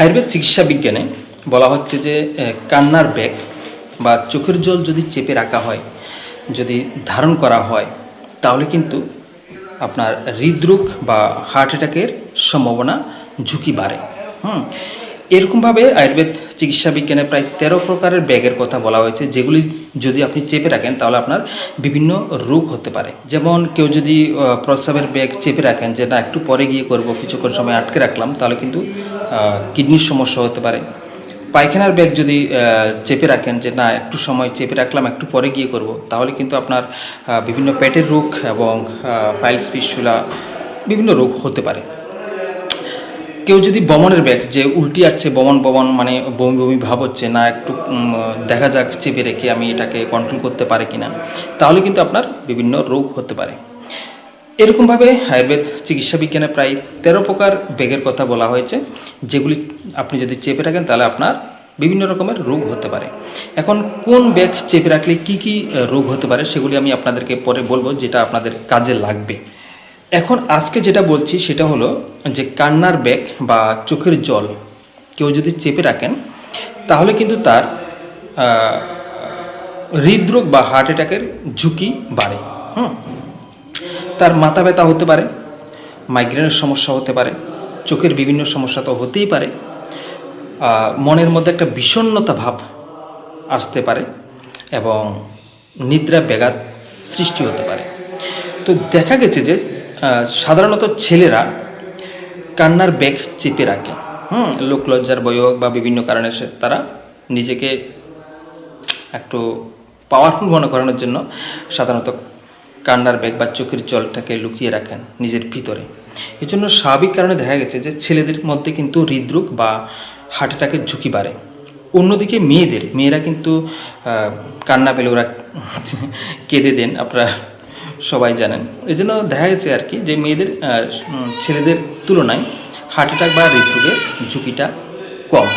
আয়ুর্বেদ চিকিৎসা বিজ্ঞানে বলা হচ্ছে যে কান্নার ব্যাগ বা চোখের জল যদি চেপে রাখা হয়, যদি ধারণ করা হয়, তাহলে কিন্তু আপনার হৃদরোগ বা হার্ট অ্যাটাকের সম্ভাবনা ঝুঁকি বাড়ে। এরকমভাবে আয়ুর্বেদ চিকিৎসা বিজ্ঞানে প্রায় 13 প্রকারের ব্যাগের কথা বলা হয়েছে, যেগুলি যদি আপনি চেপে রাখেন তাহলে আপনার বিভিন্ন রোগ হতে পারে। যেমন কেউ যদি প্রস্রাবের ব্যাগ চেপে রাখেন, যে না একটু পরে গিয়ে করব, কিছুক্ষণ সময় আটকে রাখলাম, তাহলে কিন্তু কিডনির সমস্যা হতে পারে। পায়খানার ব্যাগ যদি চেপে রাখেন, যে না একটু সময় চেপে রাখলাম, একটু পরে গিয়ে করব, তাহলে কিন্তু আপনার বিভিন্ন পেটের রোগ এবং পাইলস, ফিস্টুলা বিভিন্ন রোগ হতে পারে। কেউ যদি বমনের ব্যাগ, যে উল্টি আসছে, বমন মানে বমি বমি ভাব হচ্ছে, না একটু দেখা যাক চেপে রেখে আমি এটাকে কন্ট্রোল করতে পারি কিনা, তাহলে কিন্তু আপনার বিভিন্ন রোগ হতে পারে। এরকমভাবে আয়ুর্বেদ চিকিৎসা বিজ্ঞানে প্রায় 13 প্রকার ব্যাগের কথা বলা হয়েছে, যেগুলি আপনি যদি চেপে রাখেন তাহলে আপনার বিভিন্ন রকমের রোগ হতে পারে। এখন কোন ব্যাগ চেপে রাখলে কি কি রোগ হতে পারে সেগুলি আমি আপনাদেরকে পরে বলবো, যেটা আপনাদের কাজে লাগবে। এখন আজকে যেটা বলছি সেটা হলো যে কান্নার ব্যাগ বা চোখের জল কেউ যদি চেপে রাখেন, তাহলে কিন্তু তার হৃদরোগ বা হার্ট অ্যাটাকের ঝুঁকি বাড়ে। তার মাথা ব্যথা হতে পারে, মাইগ্রেনের সমস্যা হতে পারে, চোখের বিভিন্ন সমস্যা তো হতেই পারে, মনের মধ্যে একটা বিষণ্ণতা ভাব আসতে পারে এবং নিদ্রা ব্যাঘাত সৃষ্টি হতে পারে। তো দেখা গেছে যে সাধারণত ছেলেরা কান্নার ব্যাগ চেপে রাখে, লোকলজ্জার বই হোক বা বিভিন্ন কারণে তারা নিজেকে একটু পাওয়ারফুল মনে করানোর জন্য সাধারণত কান্নার ব্যাগ বা চোখের জলটাকে লুকিয়ে রাখেন নিজের ভিতরে। এই জন্য স্বাভাবিক কারণে দেখা গেছে যে ছেলেদের মধ্যে কিন্তু হৃদরোগ বা হার্ট অ্যাটাকের ঝুঁকি বাড়ে। অন্যদিকে মেয়েরা কিন্তু কান্না পেলে ওরা কেঁদে দেন, আপনারা সবাই জানেন। এই জন্য দেখা গেছে আর কি যে মেয়েদের ছেলেদের তুলনায় হার্ট অ্যাটাক বা হৃদরোগের ঝুঁকিটা কম।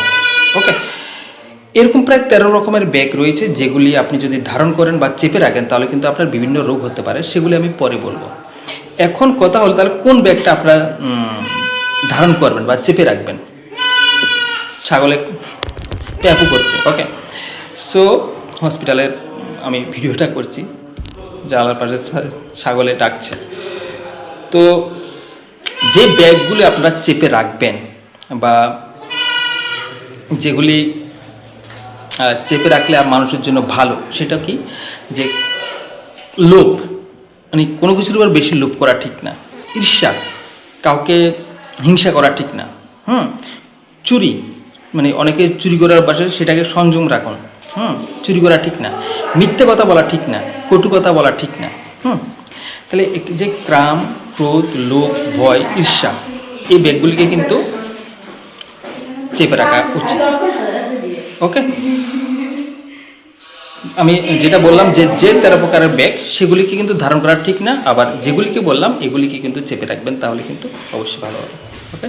ওকে, এরকম প্রায় 13 রকমের ব্যাগ রয়েছে, যেগুলি আপনি যদি ধারণ করেন বা চেপে রাখেন তাহলে কিন্তু আপনার বিভিন্ন রোগ হতে পারে, সেগুলি আমি পরে বলবো। এখন কথা হলো তাহলে কোন ব্যাগটা আপনারা ধারণ করবেন বা চেপে রাখবেন। ছাগলে প্যাপু করছে। ওকে, সো হসপিটালের আমি ভিডিওটা করছি, জানালার পাশে ছাগলে ডাকছে। তো যে ব্যাগগুলি আপনারা চেপে রাখবেন বা যেগুলি চেপে রাখলে আর মানুষের জন্য ভালো, সেটা কি, যে লোভ, মানে কোনো কিছুর উপর বেশি লোভ করা ঠিক না। ঈর্ষা, কাউকে হিংসা করা ঠিক না। চুরি, মানে অনেকে চুরি করার পাশে সেটাকে সংযম রাখুন। চুরি করা ঠিক না। মিথ্যে কথা বলা ঠিক না, কটু কথা বলা ঠিক না। তাহলে যে কাম, ক্রোধ, লোভ, ভয়, ঈর্ষা, এই ব্যাগগুলিকে কিন্তু চেপে রাখা উচিত। ওকে, আমি যেটা বললাম যে 13 প্রকারের ব্যাগ, সেগুলিকে কিন্তু ধারণ করা ঠিক না, আবার যেগুলিকে বললাম এগুলিকে কিন্তু চেপে রাখবেন, তাহলে কিন্তু অবশ্যই ভালো হবে। ওকে।